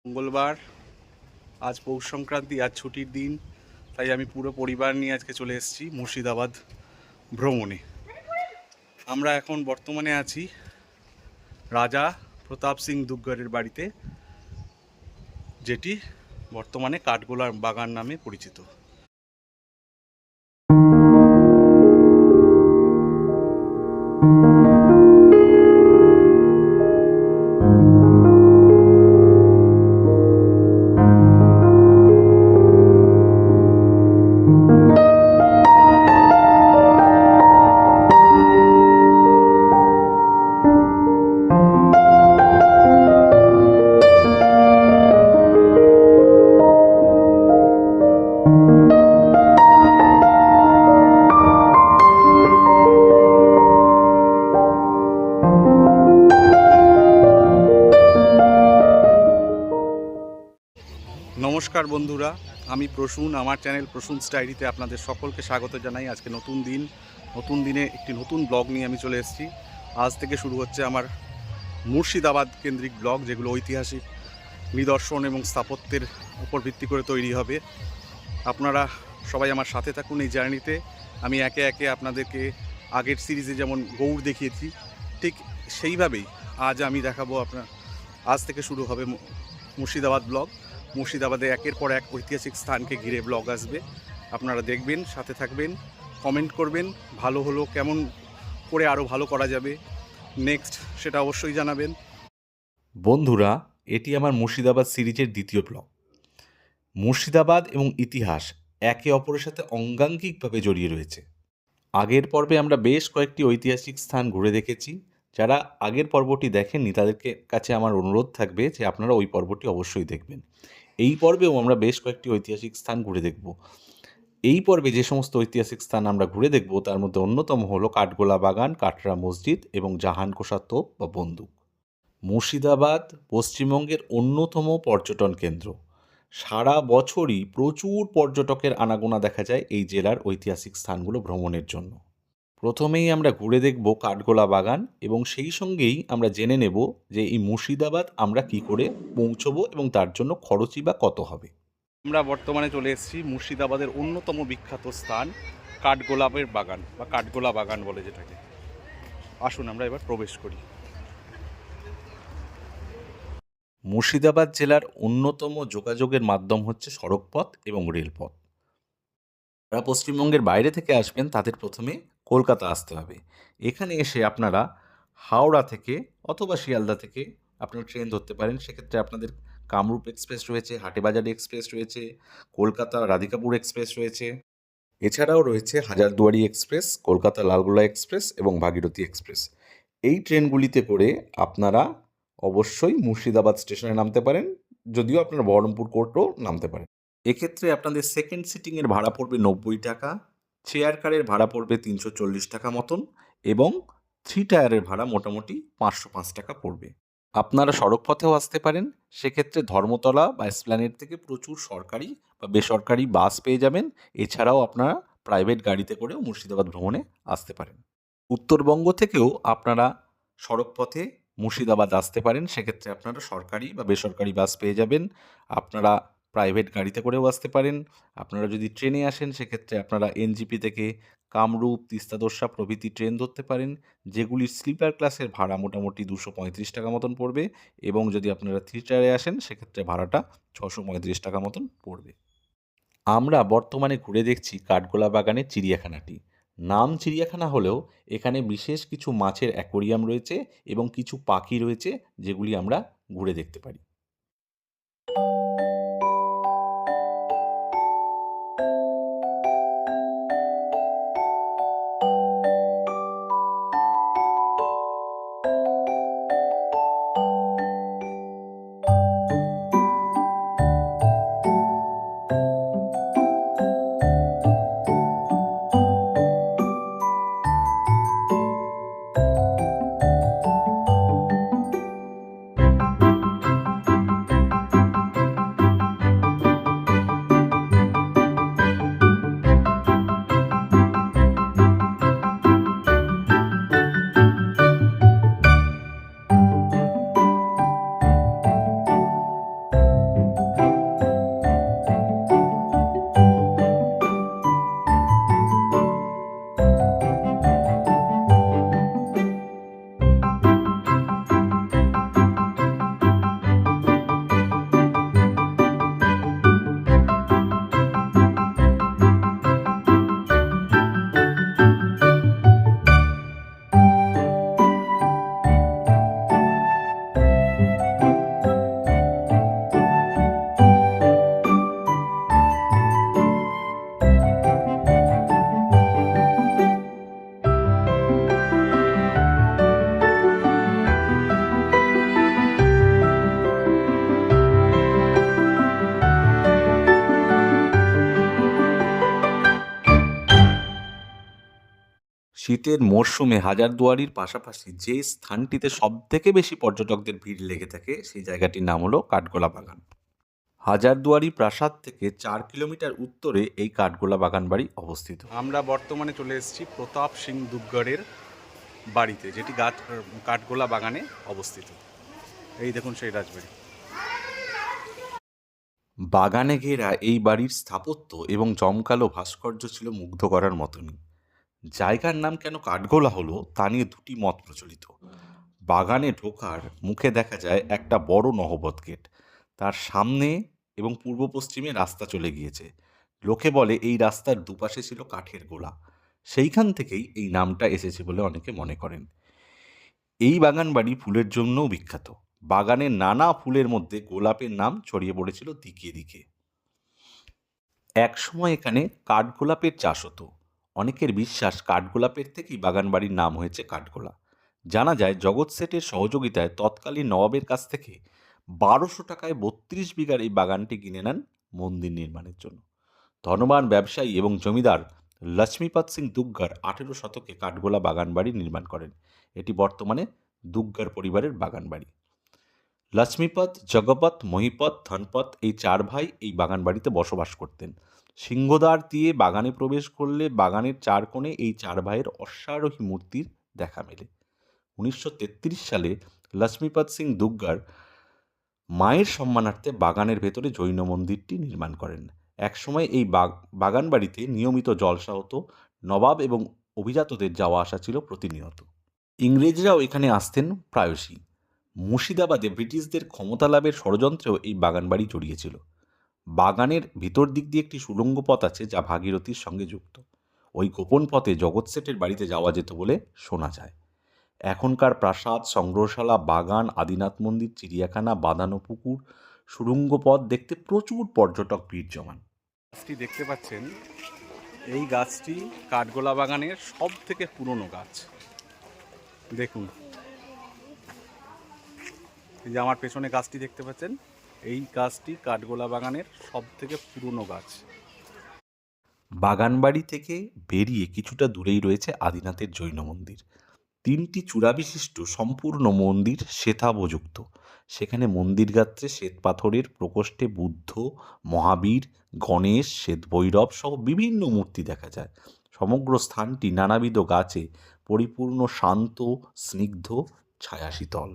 মঙ্গলবার, আজ পৌষ সংক্রান্তি, আজ ছুটির দিন, তাই আমি পুরো পরিবার নিয়ে আজকে চলে এসেছি মুর্শিদাবাদ ভ্রমণে। আমরা এখন বর্তমানে আছি রাজা প্রতাপ সিং দুগ্গরের বাড়িতে, যেটি বর্তমানে কাঠগোলার বাগান নামে পরিচিত। নমস্কার বন্ধুরা, আমি প্রসূন। আমার চ্যানেল প্রসূনস ডায়েরিতে আপনাদের সকলকে স্বাগত জানাই। আজকে নতুন দিনে একটি নতুন ব্লগ নিয়ে আমি চলে এসেছি। আজ থেকে শুরু হচ্ছে আমার মুর্শিদাবাদ কেন্দ্রিক ব্লগ, যেগুলো ঐতিহাসিক নিদর্শন এবং স্থাপত্যের উপর ভিত্তি করে তৈরি হবে। আপনারা সবাই আমার সাথে থাকুন এই জার্নিতে। আমি একে একে আপনাদেরকে আগের সিরিজে যেমন গৌড় দেখিয়েছি, ঠিক সেইভাবেই আজ আমি দেখাবো আজ থেকে শুরু হবে মুর্শিদাবাদ ব্লগ। মুর্শিদাবাদে একের পর এক ঐতিহাসিক স্থানকে ঘিরে ব্লগ আসবে। আপনারা দেখবেন, সাথে থাকবেন, কমেন্ট করবেন, ভালো হলো, কেমন করে আরও ভালো করা যাবে নেক্সট, সেটা অবশ্যই জানাবেন। বন্ধুরা, এটি আমার মুর্শিদাবাদ সিরিজের দ্বিতীয় ব্লগ। মুর্শিদাবাদ এবং ইতিহাস একে অপরের সাথে অঙ্গাঙ্গিকভাবে জড়িয়ে রয়েছে। আগের পর্বে আমরা বেশ কয়েকটি ঐতিহাসিক স্থান ঘুরে দেখেছি। যারা আগের পর্বটি দেখেননি তাদেরকে কাছে আমার অনুরোধ থাকবে যে আপনারা ওই পর্বটি অবশ্যই দেখবেন। এই পর্বেও আমরা বেশ কয়েকটি ঐতিহাসিক স্থান ঘুরে দেখব। এই পর্বে যে সমস্ত ঐতিহাসিক স্থান আমরা ঘুরে দেখব তার মধ্যে অন্যতম হলো কাঠগোলা বাগান, কাটরা মসজিদ এবং জাহানকোষা তোপ বা বন্দুক। মুর্শিদাবাদ পশ্চিমবঙ্গের অন্যতম পর্যটন কেন্দ্র। সারা বছরই প্রচুর পর্যটকের আনাগোনা দেখা যায় এই জেলার ঐতিহাসিক স্থানগুলো ভ্রমণের জন্য। প্রথমেই আমরা ঘুরে দেখব কাঠগোলা বাগান এবং সেই সঙ্গেই আমরা জেনে নেব যে এই মুর্শিদাবাদ আমরা কি করে পৌঁছবো এবং তার জন্য খরচই বা কত হবে। আমরা বর্তমানে চলে এসেছি মুর্শিদাবাদের অন্যতম বিখ্যাত স্থান কাঠগোলাপের বাগান বা কাঠগোলা বাগান বলে যেটাকে। আসুন আমরা এবার প্রবেশ করি। মুর্শিদাবাদ জেলার অন্যতম যোগাযোগের মাধ্যম হচ্ছে সড়কপথ এবং রেলপথ। যারা পশ্চিমবঙ্গের বাইরে থেকে আসবেন তাদের প্রথমে কলকাতা আসতে হবে। এখানে এসে আপনারা হাওড়া থেকে অথবা শিয়ালদা থেকে আপনারা ট্রেন ধরতে পারেন। সেক্ষেত্রে আপনাদের কামরূপ এক্সপ্রেস রয়েছে, হাটেবাজারি এক্সপ্রেস রয়েছে, কলকাতা রাধিকাপুর এক্সপ্রেস রয়েছে। এছাড়াও রয়েছে হাজারদুয়ারি এক্সপ্রেস, কলকাতা লালগোলা এক্সপ্রেস এবং ভাগীরথী এক্সপ্রেস। এই ট্রেনগুলিতে করে আপনারা অবশ্যই মুর্শিদাবাদ স্টেশনে নামতে পারেন, যদিও আপনারা বহরমপুর কোর্টও নামতে পারেন। এক্ষেত্রে আপনাদের সেকেন্ড সিটিংয়ের ভাড়া পড়বে 90 টাকা, চেয়ার কারের ভাড়া পড়বে 340 টাকা মতন এবং 3 টায়ারের ভাড়া মোটামুটি 505 টাকা পড়বে। আপনারা সড়কপথেও আসতে পারেন। সেক্ষেত্রে ধর্মতলা বা এসপ্ল্যানেড থেকে প্রচুর সরকারি বা বেসরকারি বাস পেয়ে যাবেন। এছাড়াও আপনারা প্রাইভেট গাড়িতে করেও মুর্শিদাবাদ ভ্রমণে আসতে পারেন। উত্তরবঙ্গ থেকেও আপনারা সড়কপথে মুর্শিদাবাদ আসতে পারেন। সেক্ষেত্রে আপনারা সরকারি বা বেসরকারি বাস পেয়ে যাবেন। আপনারা প্রাইভেট গাড়িতে করেও আসতে পারেন। আপনারা যদি ট্রেনে আসেন সেক্ষেত্রে আপনারা এনজিপি থেকে কামরূপ, তিস্তা তোর্ষা প্রভৃতি ট্রেন ধরতে পারেন, যেগুলির স্লিপার ক্লাসের ভাড়া মোটামুটি 235 টাকা মতন পড়বে এবং যদি আপনারা 3 টায়ারে আসেন সেক্ষেত্রে ভাড়াটা 635 টাকা মতন পড়বে। আমরা বর্তমানে ঘুরে দেখছি কাঠগোলা বাগানের চিড়িয়াখানাটি। নাম চিড়িয়াখানা হলেও এখানে বিশেষ কিছু মাছের অ্যাকোরিয়াম রয়েছে এবং কিছু পাখি রয়েছে যেগুলি আমরা ঘুরে দেখতে পারি। শীতের মরশুমে হাজারদুয়ারির পাশাপাশি যে স্থানটিতে সবথেকে বেশি পর্যটকদের ভিড় লেগে থাকে সেই জায়গাটির নাম হলো কাঠগোলা বাগান। হাজারদুয়ারি প্রাসাদ থেকে 4 কিলোমিটার উত্তরে এই কাঠগোলা বাগান বাড়ি অবস্থিত। আমরা বর্তমানে চলে এসেছি প্রতাপ সিং দুগ্গড়ের বাড়িতে, যেটি কাঠগোলা বাগানে অবস্থিত। এই দেখুন সেই রাজবাড়ি। বাগানে ঘেরা এই বাড়ির স্থাপত্য এবং জমকালো ভাস্কর্য ছিল মুগ্ধ করার মতনই। জায়গার নাম কেন কাঠগোলা হলো তা নিয়ে দুটি মত প্রচলিত। বাগানে ঢোকার মুখে দেখা যায় একটা বড় নহবত গেট, তার সামনে এবং পূর্ব পশ্চিমে রাস্তা চলে গিয়েছে। লোকে বলে এই রাস্তার দুপাশে ছিল কাঠের গোলা, সেইখান থেকেই এই নামটা এসেছে বলে অনেকে মনে করেন। এই বাগান বাড়ি ফুলের জন্যও বিখ্যাত। বাগানের নানা ফুলের মধ্যে গোলাপের নাম ছড়িয়ে পড়েছিল দিকে দিকে। একসময় এখানে কাঠগোলাপের চাষ হতো। অনেকের বিশ্বাস কাঠগোলাপের থেকেই বাগান বাড়ির নাম হয়েছে কাঠগোলা। জানা যায় জগৎ শেঠের সহযোগিতায় তৎকালীন নবাবের কাছ থেকে 1200 টাকায় 32 বিঘার এই বাগানটি কিনে নেন মন্দির নির্মাণের জন্য। ধনবান ব্যবসায়ী এবং জমিদার লক্ষ্মীপত সিং দুগ্গর 18 শতকে কাঠগোলা বাগান বাড়ি নির্মাণ করেন। এটি বর্তমানে দুগ্গর পরিবারের বাগান বাড়ি। লক্ষ্মীপত, জগপত, মহিপত, ধনপত এই 4 ভাই এই বাগান বাড়িতে বসবাস করতেন। সিংহদ্বার দিয়ে বাগানে প্রবেশ করলে বাগানের 4 কোণে এই 4 ভাইয়ের অশ্বারোহী মূর্তির দেখা মেলে। 1933 সালে লক্ষ্মীপত সিং দুগ্গর মায়ের সম্মানার্থে বাগানের ভেতরে জৈন মন্দিরটি নির্মাণ করেন। একসময় এই বাগান বাড়িতে নিয়মিত জলসা হতো। নবাব এবং অভিজাতদের যাওয়া আসা ছিল প্রতিনিয়ত। ইংরেজরাও এখানে আসতেন প্রায়শই। মুর্শিদাবাদে ব্রিটিশদের ক্ষমতা লাভের ষড়যন্ত্রেও এই বাগান বাড়ি জড়িয়েছিল। বাগানের ভিতর দিক দিয়ে একটি সুড়ঙ্গ পথ আছে যা ভাগীরথীর সঙ্গে যুক্ত। ওই গোপন পথে জগৎ শেঠের বাড়িতে যাওয়া যেত বলে শোনা যায়। এখনকার প্রাসাদ, সংগ্রহশালা, বাগান, আদিনাথ মন্দির, চিড়িয়াখানা, বাঁধানো পুকুর, সুড়ঙ্গ পথ দেখতে প্রচুর পর্যটক ভিড় জমান। গাছটি দেখতে পাচ্ছেন, এই গাছটি কাঠগোলা বাগানের সব থেকে পুরনো গাছ। দেখুন, এই যে আমার পেছনে গাছটি দেখতে পাচ্ছেন, এই গাছটি কাঠগোলা বাগানের সব থেকে পুরনো গাছ। বাগানবাড়ি থেকে বেরিয়ে কিছুটা দূরেই রয়েছে আদিনাথের জৈন মন্দির। 3টি চূড়া বিশিষ্ট সম্পূর্ণ মন্দির শ্বেতাভযুক্ত। সেখানে মন্দির গাত্রে শ্বেতপাথরের প্রকোষ্ঠে বুদ্ধ, মহাবীর, গণেশ, শ্বেতভৈরব সহ বিভিন্ন মূর্তি দেখা যায়। সমগ্র স্থানটি নানাবিধ গাছে পরিপূর্ণ, শান্ত, স্নিগ্ধ, ছায়াশীতল।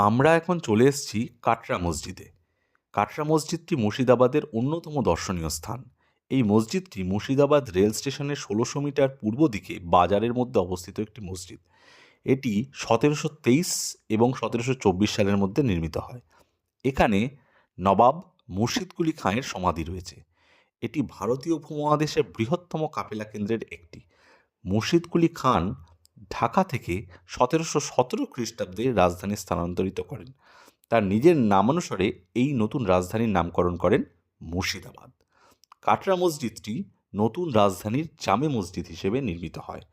আমরা এখন চলে এসেছি কাটরা মসজিদে। কাটরা মসজিদটি মুর্শিদাবাদের অন্যতম দর্শনীয় স্থান। এই মসজিদটি মুর্শিদাবাদ রেল স্টেশনের 1600 মিটার পূর্ব দিকে বাজারের মধ্যে অবস্থিত একটি মসজিদ। এটি 1723 এবং 1724 সালের মধ্যে নির্মিত হয়। এখানে নবাব মুর্শিদ কুলি খাঁয়ের সমাধি রয়েছে। এটি ভারতীয় উপমহাদেশের বৃহত্তম কাফেলা কেন্দ্রের একটি। মুর্শিদ কুলি খান ঢাকা থেকে 1717 খ্রিস্টাব্দে রাজধানী স্থানান্তরিত করেন। তার নিজের নামানুসারে এই নতুন রাজধানীর নামকরণ করেন মুর্শিদাবাদ। কাটরা মসজিদটি নতুন রাজধানীর জামে মসজিদ হিসেবে নির্মিত হয়।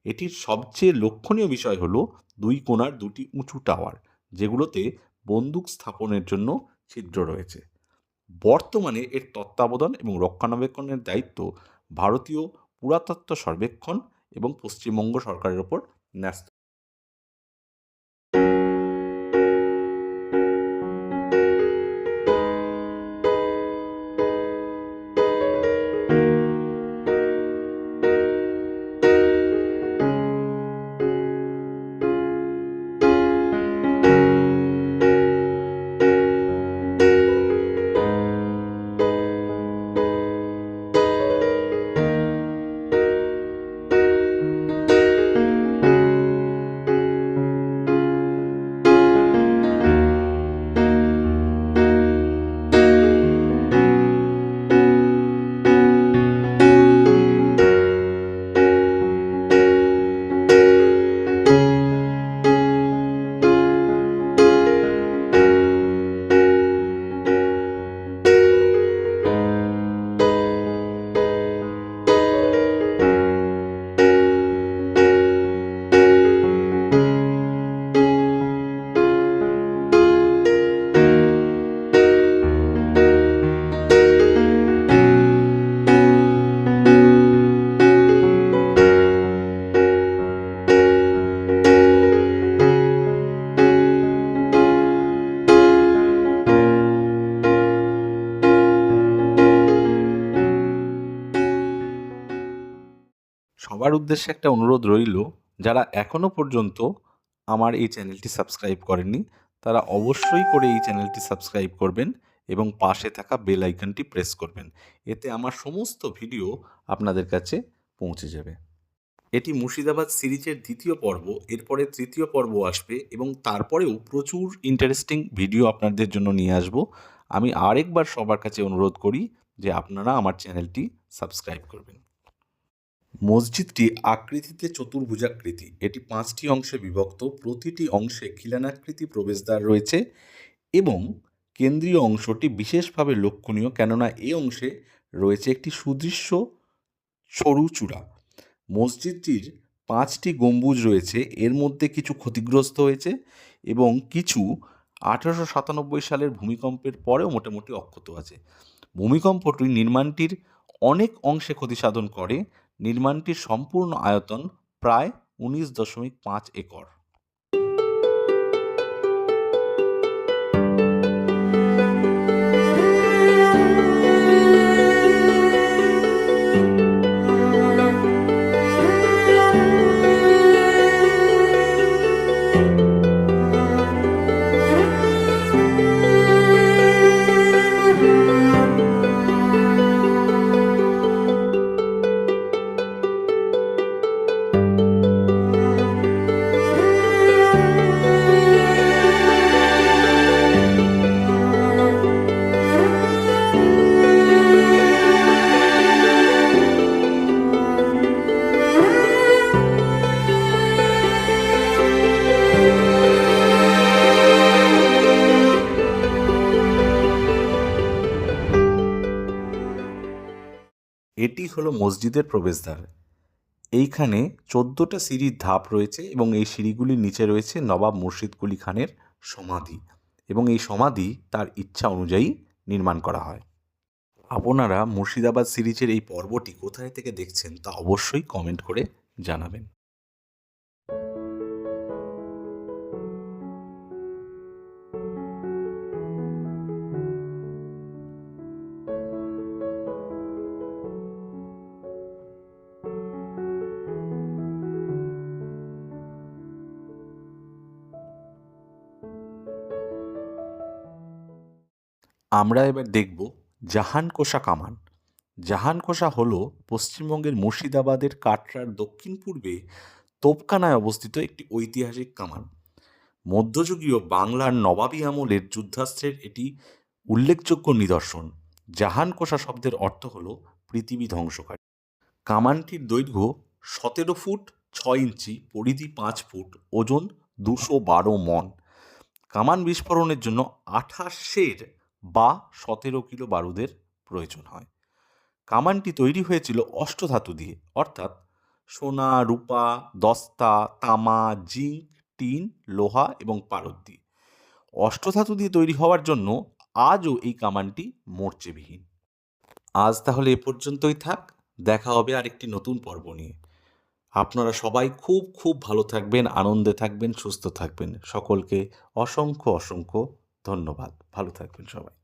এটির সবচেয়ে লক্ষণীয় বিষয় হলো 2 কোণার 2টি উঁচু টাওয়ার, যেগুলোতে বন্দুক স্থাপনের জন্য ছিদ্র রয়েছে। বর্তমানে এর তত্ত্বাবধান এবং রক্ষণাবেক্ষণের দায়িত্ব ভারতীয় পুরাতত্ত্ব সর্বেক্ষণ এবং পশ্চিমবঙ্গ সরকারের ওপর ন্যস্ত। সবার উদ্দেশ্যে একটা অনুরোধ রইল, যারা এখনও পর্যন্ত আমার এই চ্যানেলটি সাবস্ক্রাইব করেননি তারা অবশ্যই করে এই চ্যানেলটি সাবস্ক্রাইব করবেন এবং পাশে থাকা বেল আইকনটি প্রেস করবেন। এতে আমার সমস্ত ভিডিও আপনাদের কাছে পৌঁছে যাবে। এটি মুর্শিদাবাদ সিরিজের 2য় পর্ব। এরপরে 3য় পর্ব আসবে এবং তারপরেও প্রচুর ইন্টারেস্টিং ভিডিও আপনাদের জন্য নিয়ে আসব। আমি আরেকবার সবার কাছে অনুরোধ করি যে আপনারা আমার চ্যানেলটি সাবস্ক্রাইব করবেন। মসজিদটি আকৃতিতে চতুর্ভুজাকৃতি। এটি 5টি অংশে বিভক্ত। প্রতিটি অংশে খিলানাকৃতি প্রবেশদ্বার রয়েছে এবং কেন্দ্রীয় অংশটি বিশেষভাবে লক্ষণীয়, কেননা এই অংশে রয়েছে একটি সুদৃশ্য সরু চূড়া। মসজিদটির 5টি গম্বুজ রয়েছে, এর মধ্যে কিছু ক্ষতিগ্রস্ত হয়েছে এবং কিছু 1897 সালের ভূমিকম্পের পরেও মোটামুটি অক্ষত আছে। ভূমিকম্পটি নির্মাণটির অনেক অংশে ক্ষতি সাধন করে। নির্মাণটির সম্পূর্ণ আয়তন প্রায় 19.5 একর। এটি হলো মসজিদের প্রবেশদ্বার। এইখানে 14টা সিঁড়ির ধাপ রয়েছে এবং এই সিঁড়িগুলির নিচে রয়েছে নবাব মুর্শিদ কুলি খানের সমাধি এবং এই সমাধি তার ইচ্ছা অনুযায়ী নির্মাণ করা হয়। আপনারা মুর্শিদাবাদ সিরিজের এই পর্বটি কোথায় থেকে দেখছেন তা অবশ্যই কমেন্ট করে জানাবেন। আমরা এবার দেখব জাহানকোষা কামান। জাহানকোষা হল পশ্চিমবঙ্গের মুর্শিদাবাদের কাটরার দক্ষিণ পূর্বে তোপখানায় অবস্থিত একটি ঐতিহাসিক কামান। মধ্যযুগীয় বাংলার নবাবী আমলের যুদ্ধাস্ত্রের এটি উল্লেখযোগ্য নিদর্শন। জাহানকোষা শব্দের অর্থ হল পৃথিবী ধ্বংসকারী। কামানটির দৈর্ঘ্য 17 ফুট 6 ইঞ্চি, পরিধি 5 ফুট, ওজন 212 মণ। কামান বিস্ফোরণের জন্য 28 বা 17 কিলো বারুদের প্রয়োজন হয়। কামানটি তৈরি হয়েছিল অষ্টধাতু দিয়ে, অর্থাৎ সোনা, রূপা, দস্তা, তামা, জিঙ্ক, টিন, লোহা এবং পারদ দিয়ে। অষ্টধাতু দিয়ে তৈরি হওয়ার জন্য আজও এই কামানটি মরচেবিহীন। আজ তাহলে এ পর্যন্তই থাক, দেখা হবে আরেকটি নতুন পর্ব নিয়ে। আপনারা সবাই খুব খুব ভালো থাকবেন, আনন্দে থাকবেন, সুস্থ থাকবেন। সকলকে অসংখ্য অসংখ্য ধন্যবাদ। ভালো থাকবেন সবাই।